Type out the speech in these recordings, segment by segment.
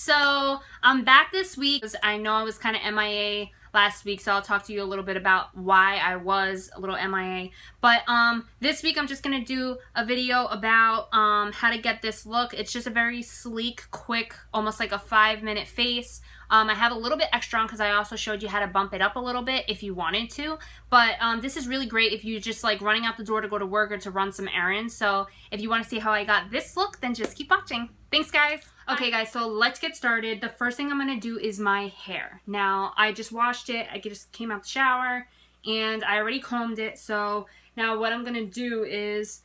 So I'm back this week. I know I was kind of MIA last week, so I'll talk to you a little bit about why I was a little MIA. But this week I'm just gonna do a video about how to get this look. It's just a very sleek, quick, almost like a 5-minute face. I have a little bit extra on because I also showed you how to bump it up a little bit if you wanted to. But this is really great if you just like running out the door to go to work or to run some errands. So if you want to see how I got this look, then just keep watching. Thanks, guys. Okay, guys, so let's get started. The first thing I'm going to do is my hair. Now, I just washed it. I just came out the shower, and I already combed it. So now what I'm going to do is,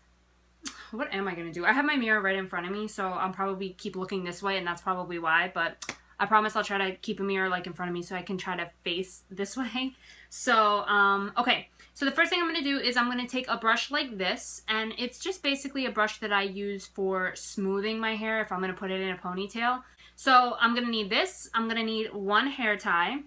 what am I going to do? I have my mirror right in front of me, so I'll probably keep looking this way, and that's probably why. But I promise I'll try to keep a mirror like in front of me so I can try to face this way. So, okay. So the first thing I'm going to do is I'm going to take a brush like this, and it's just basically a brush that I use for smoothing my hair if I'm going to put it in a ponytail. So I'm going to need this. I'm going to need one hair tie,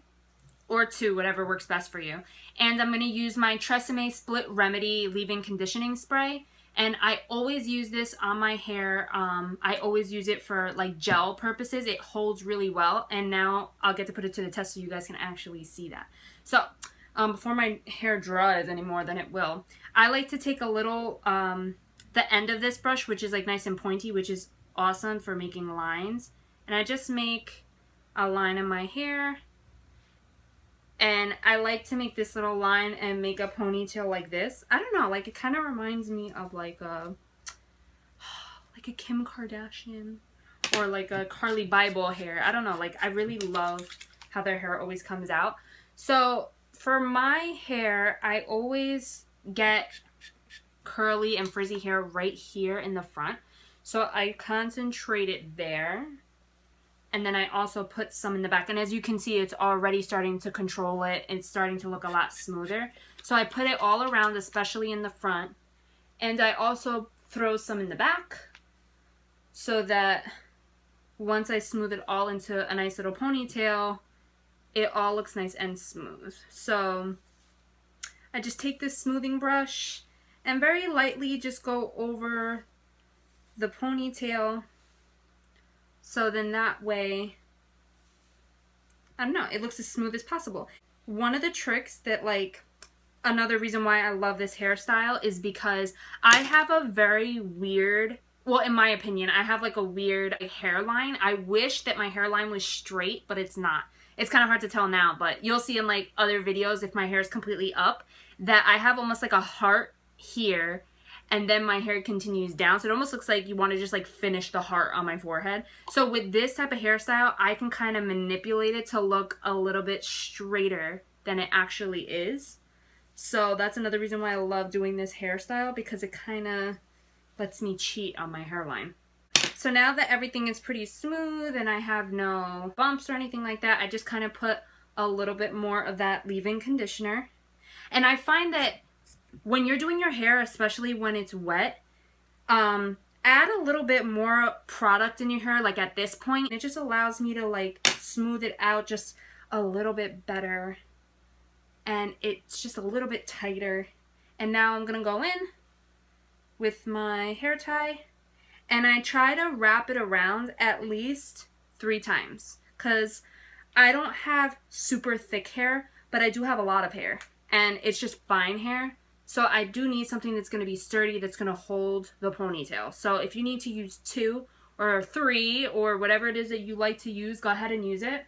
or two, whatever works best for you. And I'm going to use my TRESemme Split Remedy Leave-In Conditioning Spray. And I always use this on my hair. I always use it for like gel purposes. It holds really well. And now I'll get to put it to the test so you guys can actually see that. So before my hair dries anymore, then it will. I like to take a little, the end of this brush, which is like nice and pointy, which is awesome for making lines. And I just make a line in my hair. And I like to make this little line and make a ponytail like this. I don't know, like it kind of reminds me of like a Kim Kardashian or like a Carly Bible hair. I don't know, like I really love how their hair always comes out. So for my hair, I always get curly and frizzy hair right here in the front. So I concentrate it there. And then I also put some in the back. And as you can see, it's already starting to control it. It's starting to look a lot smoother. So I put it all around, especially in the front. And I also throw some in the back so that once I smooth it all into a nice little ponytail, it all looks nice and smooth. So I just take this smoothing brush and very lightly just go over the ponytail. So then that way, I don't know, it looks as smooth as possible. One of the tricks that like, another reason why I love this hairstyle is because I have a very weird, well in my opinion, I have like a weird hairline. I wish that my hairline was straight, but it's not. It's kind of hard to tell now, but you'll see in like other videos if my hair is completely up that I have almost like a heart here. And then my hair continues down. So it almost looks like you want to just like finish the heart on my forehead. So with this type of hairstyle, I can kind of manipulate it to look a little bit straighter than it actually is. So that's another reason why I love doing this hairstyle, because it kind of lets me cheat on my hairline. So now that everything is pretty smooth and I have no bumps or anything like that, I just kind of put a little bit more of that leave-in conditioner. And I find that when you're doing your hair, especially when it's wet, add a little bit more product in your hair, like at this point. It just allows me to like smooth it out just a little bit better. And it's just a little bit tighter. And now I'm going to go in with my hair tie. And I try to wrap it around at least 3 times. Because I don't have super thick hair, but I do have a lot of hair. And it's just fine hair. So I do need something that's going to be sturdy, that's going to hold the ponytail. So if you need to use 2 or 3 or whatever it is that you like to use, go ahead and use it.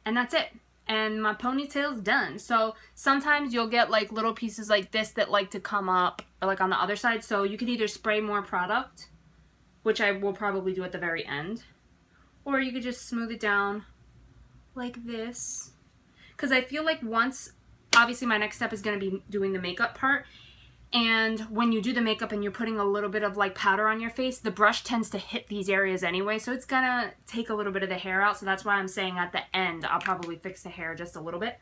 And that's it. And my ponytail's done. So sometimes you'll get like little pieces like this that like to come up or like on the other side. So you can either spray more product, which I will probably do at the very end, or you could just smooth it down like this. Because I feel like once, obviously my next step is going to be doing the makeup part, and when you do the makeup and you're putting a little bit of like powder on your face, the brush tends to hit these areas anyway, so it's gonna take a little bit of the hair out. So that's why I'm saying at the end I'll probably fix the hair just a little bit.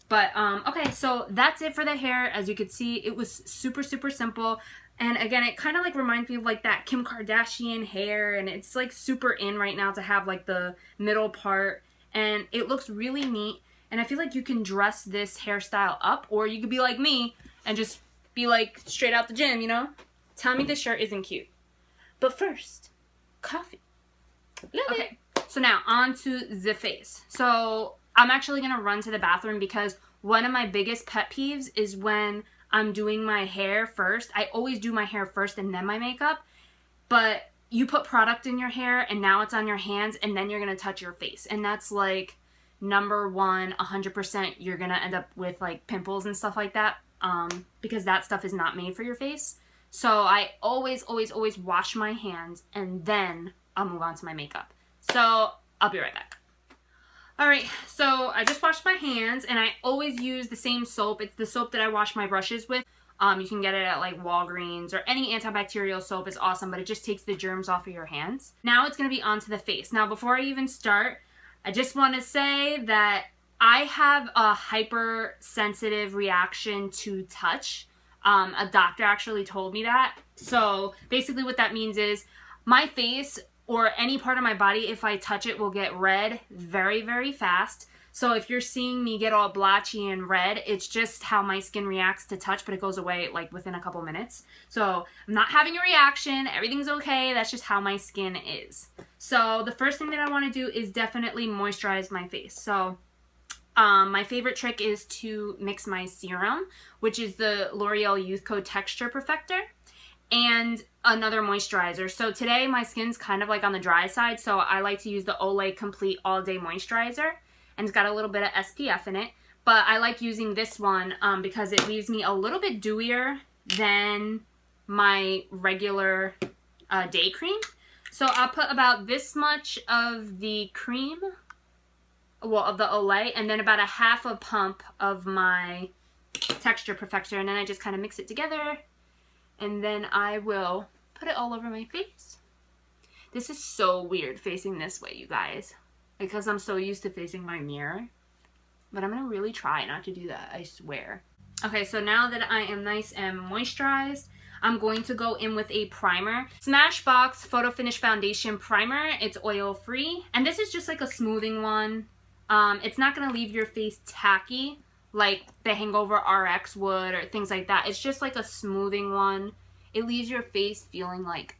But okay, so that's it for the hair. As you can see, it was super simple. And again, it kind of like reminds me of like that Kim Kardashian hair, and it's like super in right now to have like the middle part, and it looks really neat. And I feel like you can dress this hairstyle up, or you could be like me and just be like straight out the gym, you know? Tell me this shirt isn't cute. But first, coffee. Okay, So now on to the face. So I'm actually going to run to the bathroom because one of my biggest pet peeves is when I'm doing my hair first. I always do my hair first and then my makeup. But you put product in your hair and now it's on your hands and then you're going to touch your face. And that's like number one, 100% you're going to end up with like pimples and stuff like that. Because that stuff is not made for your face. So I always wash my hands and then I'll move on to my makeup. So I'll be right back. Alright, so I just washed my hands and I always use the same soap. It's the soap that I wash my brushes with. You can get it at like Walgreens or any antibacterial soap is awesome, but it just takes the germs off of your hands. Now it's going to be onto the face. Now before I even start, I just want to say that I have a hypersensitive reaction to touch. A doctor actually told me that. So basically what that means is my face or any part of my body, if I touch it, will get red very, very fast. So if you're seeing me get all blotchy and red, it's just how my skin reacts to touch, but it goes away like within a couple minutes. So I'm not having a reaction. Everything's okay. That's just how my skin is. So the first thing that I want to do is definitely moisturize my face. So my favorite trick is to mix my serum, which is the L'Oreal Youthful Texture Perfector, and another moisturizer. So today my skin's kind of like on the dry side, so I like to use the Olay Complete All Day Moisturizer, and it's got a little bit of SPF in it. But I like using this one because it leaves me a little bit dewier than my regular day cream. So I'll put about this much of the cream, well, of the Olay, and then about a half a pump of my Texture Perfector, and then I just kind of mix it together, and then I will put it all over my face. This is so weird facing this way, you guys, because I'm so used to facing my mirror, but I'm going to really try not to do that, I swear. Okay, so now that I am nice and moisturized, I'm going to go in with a primer. Smashbox Photo Finish Foundation Primer. It's oil-free, and this is just like a smoothing one. It's not going to leave your face tacky like the Hangover RX would or things like that. It's just like a smoothing one. It leaves your face feeling like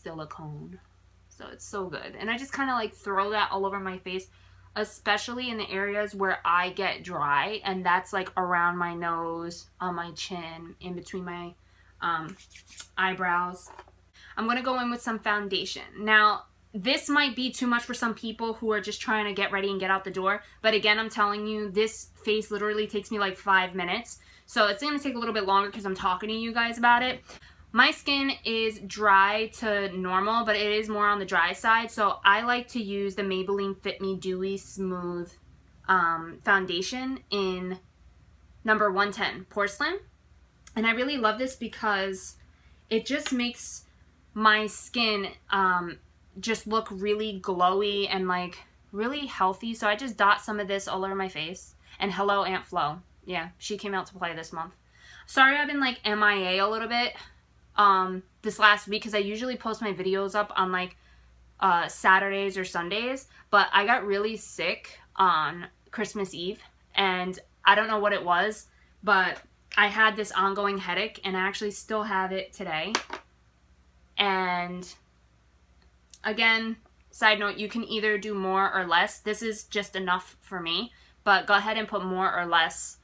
silicone. So it's so good. And I just kind of like throw that all over my face, especially in the areas where I get dry. And that's like around my nose, on my chin, in between my eyebrows. I'm going to go in with some foundation. Now, this might be too much for some people who are just trying to get ready and get out the door. But again, I'm telling you, this face literally takes me like 5 minutes. So it's going to take a little bit longer because I'm talking to you guys about it. My skin is dry to normal, but it is more on the dry side. So I like to use the Maybelline Fit Me Dewy Smooth foundation in number 110, Porcelain. And I really love this because it just makes my skin just look really glowy and like really healthy. So I just dot some of this all over my face. And hello, Aunt Flo. Yeah, she came out to play this month. Sorry I've been like MIA a little bit this last week because I usually post my videos up on like Saturdays or Sundays. But I got really sick on Christmas Eve. And I don't know what it was, but I had this ongoing headache and I actually still have it today. And again, side note, you can either do more or less. This is just enough for me, but go ahead and put more or less,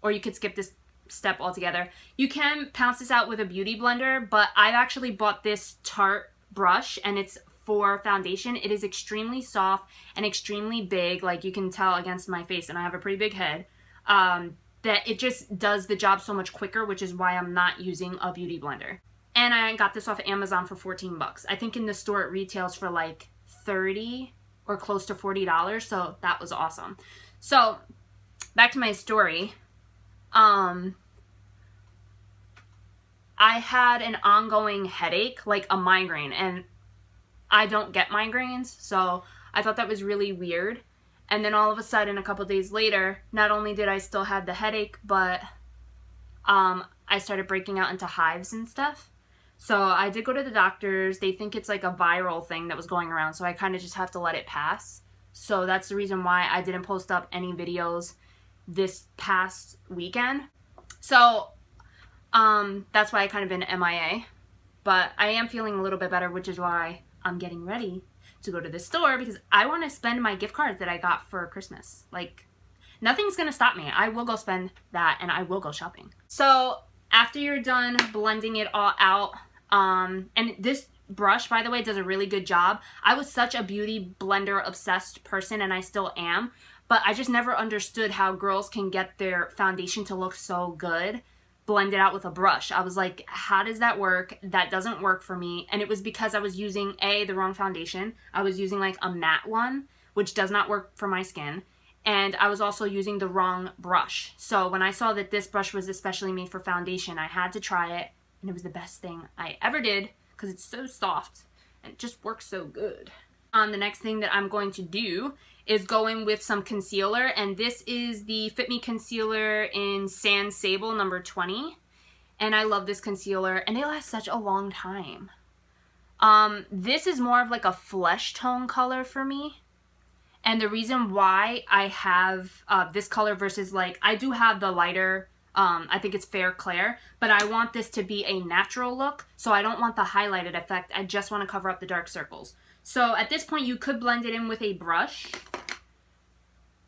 or you could skip this step altogether. You can pounce this out with a beauty blender, but I've actually bought this Tarte brush and it's for foundation. It is extremely soft and extremely big, like you can tell against my face, and I have a pretty big head, that it just does the job so much quicker, which is why I'm not using a beauty blender. And I got this off of Amazon for 14 bucks. I think in the store it retails for like $30 or close to $40, so that was awesome. So, back to my story. I had an ongoing headache, like a migraine, and I don't get migraines, so I thought that was really weird. And then all of a sudden, a couple days later, not only did I still have the headache, but I started breaking out into hives and stuff. So I did go to the doctors. They think it's like a viral thing that was going around, so I kind of just have to let it pass. So that's the reason why I didn't post up any videos this past weekend. So that's why I kind of been MIA. But I am feeling a little bit better, which is why I'm getting ready to go to the store because I want to spend my gift cards that I got for Christmas. Like, nothing's going to stop me. I will go spend that and I will go shopping. So after you're done blending it all out, and this brush, by the way, does a really good job. I was such a beauty blender obsessed person, and I still am, but I just never understood how girls can get their foundation to look so good blended out with a brush. I was like, how does that work? That doesn't work for me. And it was because I was using the wrong foundation. I was using like a matte one, which does not work for my skin. And I was also using the wrong brush. So when I saw that this brush was especially made for foundation, I had to try it, and it was the best thing I ever did because it's so soft and it just works so good. The next thing that I'm going to do is go in with some concealer, and this is the Fit Me Concealer in Sand Sable number 20. And I love this concealer, and it lasts such a long time. This is more of like a flesh tone color for me. And the reason why I have this color versus, like, I do have the lighter, I think it's Fair Clair, but I want this to be a natural look, so I don't want the highlighted effect. I just want to cover up the dark circles. So at this point, you could blend it in with a brush,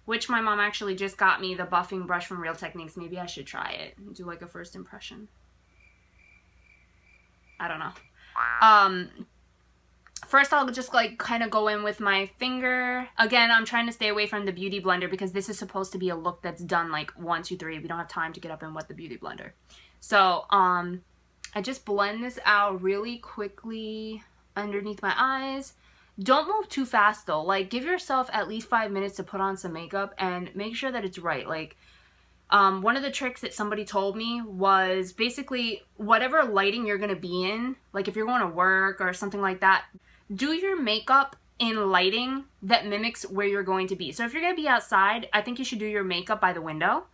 which my mom actually just got me, the buffing brush from Real Techniques. Maybe I should try it and do like a first impression. I don't know. First, I'll just like kind of go in with my finger. Again, I'm trying to stay away from the beauty blender because this is supposed to be a look that's done like 1, 2, 3. We don't have time to get up and wet the beauty blender. So, I just blend this out really quickly underneath my eyes. Don't move too fast though. Like, give yourself at least 5 minutes to put on some makeup and make sure that it's right. Like, one of the tricks that somebody told me was basically whatever lighting you're going to be in, like if you're going to work or something like that, do your makeup in lighting that mimics where you're going to be. So if you're going to be outside, I think you should do your makeup by the window.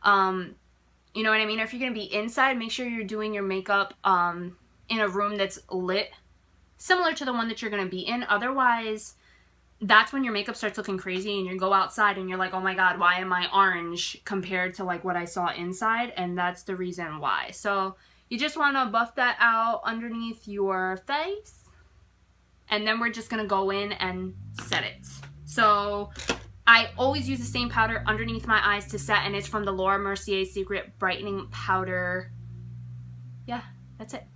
You know what I mean? Or if you're going to be inside, make sure you're doing your makeup in a room that's lit, similar to the one that you're going to be in. Otherwise, that's when your makeup starts looking crazy and you go outside and you're like, oh my god, why am I orange compared to like what I saw inside? And that's the reason why. So you just want to buff that out underneath your face. And then we're just going to go in and set it. So I always use the same powder underneath my eyes to set, and it's from the Laura Mercier Secret Brightening Powder. Yeah, that's it.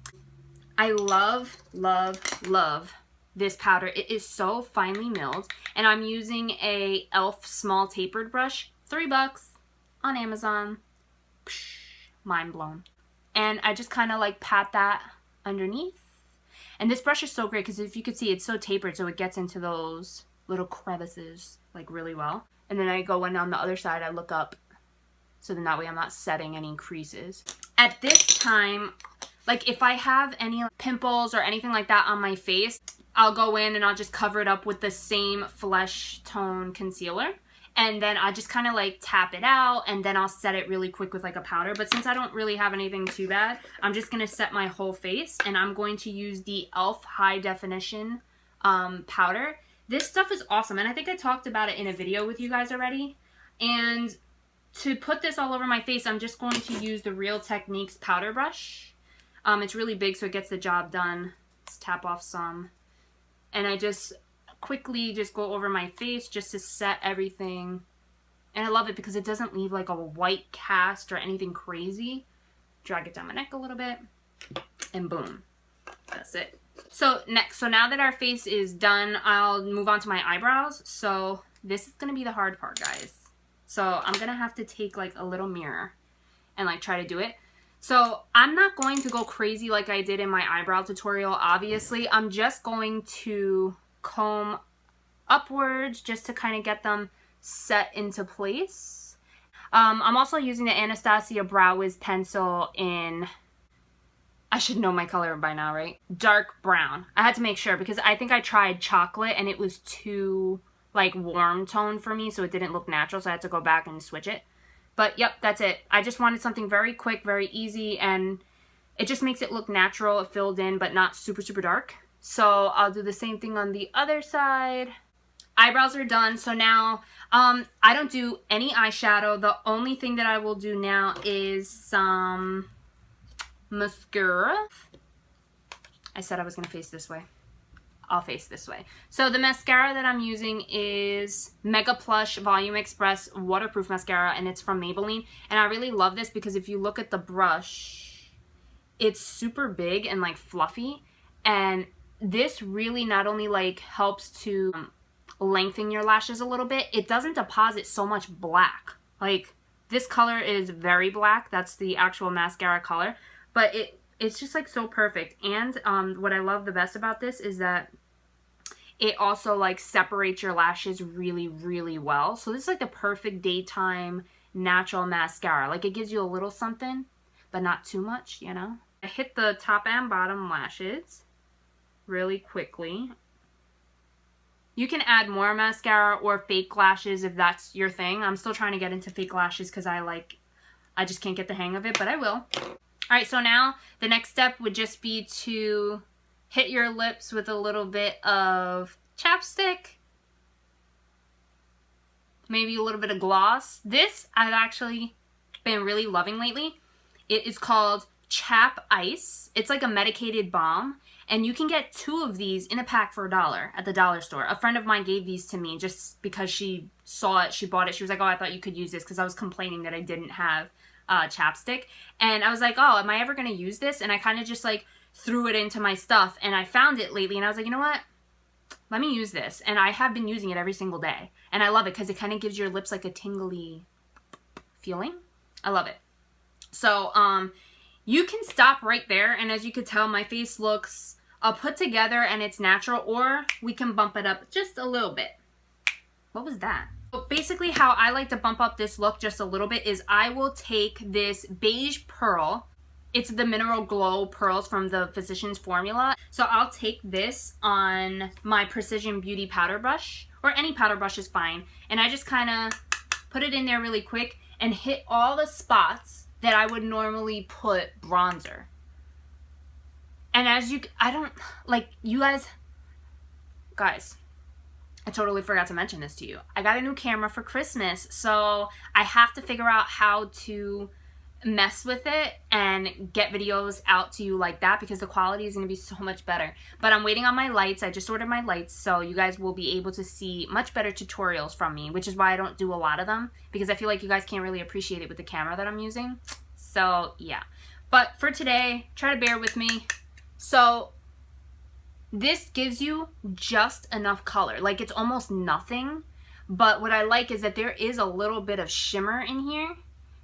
I love, love, love this powder. It is so finely milled, and I'm using a e.l.f. small tapered brush. $3 on Amazon. Psh, mind blown. And I just kind of like pat that underneath. And this brush is so great because if you could see, it's so tapered, so it gets into those little crevices like really well. And then I go in on the other side, I look up, so then that way I'm not setting any creases. At this time, like if I have any pimples or anything like that on my face, I'll go in and I'll just cover it up with the same flesh tone concealer. And then I just kind of like tap it out, and then I'll set it really quick with like a powder. But since I don't really have anything too bad, I'm just going to set my whole face, and I'm going to use the e.l.f. High Definition powder. This stuff is awesome, and I think I talked about it in a video with you guys already. And to put this all over my face, I'm just going to use the Real Techniques powder brush. It's really big, so it gets the job done. Let's tap off some. And I just quickly just go over my face just to set everything. And I love it because it doesn't leave like a white cast or anything crazy. Drag it down my neck a little bit, and boom, that's it. So now that our face is done, I'll move on to my eyebrows. So this is gonna be the hard part, guys. So I'm gonna have to take like a little mirror and like try to do it. So I'm not going to go crazy like I did in my eyebrow tutorial, obviously. I'm just going to comb upwards just to kind of get them set into place. I'm also using the Anastasia Brow Wiz pencil in, I should know my color by now, right? Dark brown. I had to make sure because I think I tried chocolate and it was too like warm tone for me, so it didn't look natural, so I had to go back and switch it. But yep, that's it. I just wanted something very quick, very easy, and it just makes it look natural, it filled in, but not super, super dark. So I'll do the same thing on the other side. Eyebrows are done. So now I don't do any eyeshadow. The only thing that I will do now is some mascara. I said I was going to face this way. I'll face this way. So the mascara that I'm using is Mega Plush Volume Express Waterproof Mascara, and it's from Maybelline. And I really love this because if you look at the brush, it's super big and like fluffy. And this really not only like helps to lengthen your lashes a little bit, it doesn't deposit so much black. Like this color is very black. That's the actual mascara color. But it's just like so perfect. And what I love the best about this is that it also like separates your lashes really, really well. So this is like the perfect daytime natural mascara. Like it gives you a little something, but not too much, you know? I hit the top and bottom lashes really quickly. You can add more mascara or fake lashes if that's your thing. I'm still trying to get into fake lashes because I just can't get the hang of it, but I will. Alright, so now the next step would just be to hit your lips with a little bit of chapstick. Maybe a little bit of gloss. This I've actually been really loving lately. It is called Chap Ice. It's like a medicated balm. And you can get 2 of these in a pack for $1 at the dollar store. A friend of mine gave these to me just because she saw it. She bought it. She was like, oh, I thought you could use this because I was complaining that I didn't have chapstick. And I was like, oh, am I ever going to use this? And I kind of just like threw it into my stuff. And I found it lately. And I was like, you know what? Let me use this. And I have been using it every single day. And I love it because it kind of gives your lips like a tingly feeling. I love it. So, you can stop right there, and as you could tell, my face looks put together and it's natural, or we can bump it up just a little bit. What was that? So basically how I like to bump up this look just a little bit is I will take this beige pearl. It's the Mineral Glow pearls from the Physicians Formula. So I'll take this on my Precision Beauty powder brush, or any powder brush is fine, and I just kind of put it in there really quick and hit all the spots that I would normally put bronzer. And as you guys, I totally forgot to mention this to you. I got a new camera for Christmas, so I have to figure out how to mess with it and get videos out to you like that because the quality is going to be so much better. But I'm waiting on my lights. I just ordered my lights, so you guys will be able to see much better tutorials from me, which is why I don't do a lot of them because I feel like you guys can't really appreciate it with the camera that I'm using. So yeah, but for today, try to bear with me. So this gives you just enough color. Like it's almost nothing, but what I like is that there is a little bit of shimmer in here.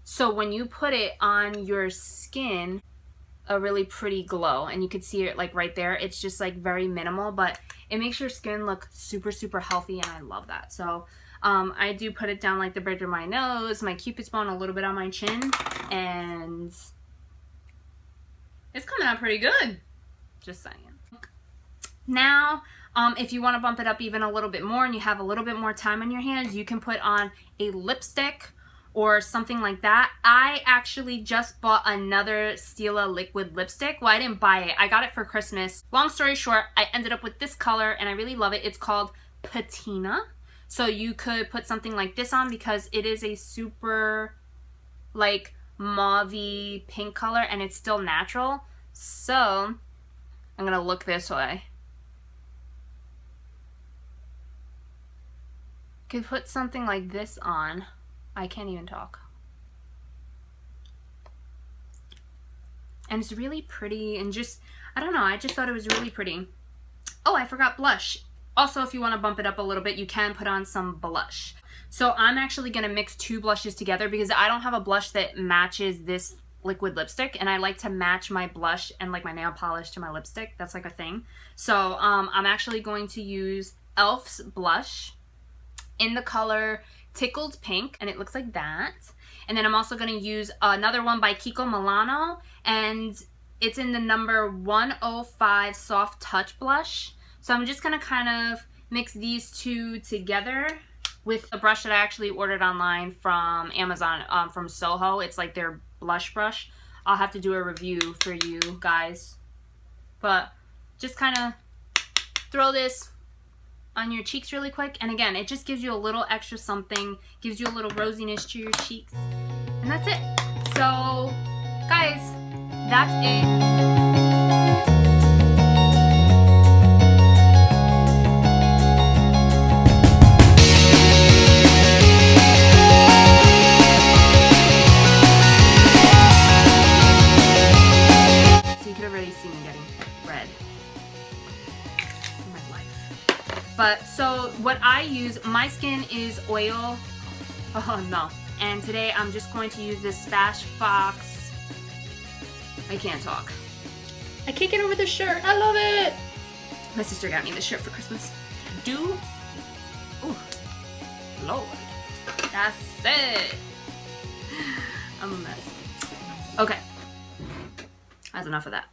So when you put it on your skin, a really pretty glow, and you can see it like right there. It's just like very minimal, but it makes your skin look super, super healthy, and I love that. So I do put it down like the bridge of my nose, my cupid's bow, a little bit on my chin, and it's coming out pretty good. Just saying. Now, if you want to bump it up even a little bit more and you have a little bit more time on your hands, you can put on a lipstick or something like that. I actually just bought another Stila liquid lipstick. Well, I didn't buy it. I got it for Christmas. Long story short, I ended up with this color and I really love it. It's called Patina. So you could put something like this on because it is a super like mauve-y pink color and it's still natural. So I'm gonna look this way. Could put something like this on. I can't even talk. And it's really pretty and just, I don't know, I just thought it was really pretty. Oh, I forgot blush. Also, if you want to bump it up a little bit, you can put on some blush. So I'm actually going to mix 2 blushes together because I don't have a blush that matches this liquid lipstick, and I like to match my blush and like my nail polish to my lipstick. That's like a thing. So I'm actually going to use e.l.f.'s blush in the color Tickled Pink, and it looks like that. And then I'm also going to use another one by Kiko Milano, and it's in the number 105 Soft Touch Blush. So I'm just going to kind of mix these 2 together with a brush that I actually ordered online from Amazon, from Soho. It's like their blush brush. I'll have to do a review for you guys. But just kind of throw this on your cheeks really quick, and again, it just gives you a little extra something, gives you a little rosiness to your cheeks, and that's it. So guys, that's it. could already see me getting red in my life. But so what I use, my skin is oil. Oh no. And today I'm just going to use this Smashbox. I can't talk. I can't get over this shirt. I love it. My sister got me this shirt for Christmas. Ooh, Lord. That's it. I'm a mess. Okay. That's enough of that.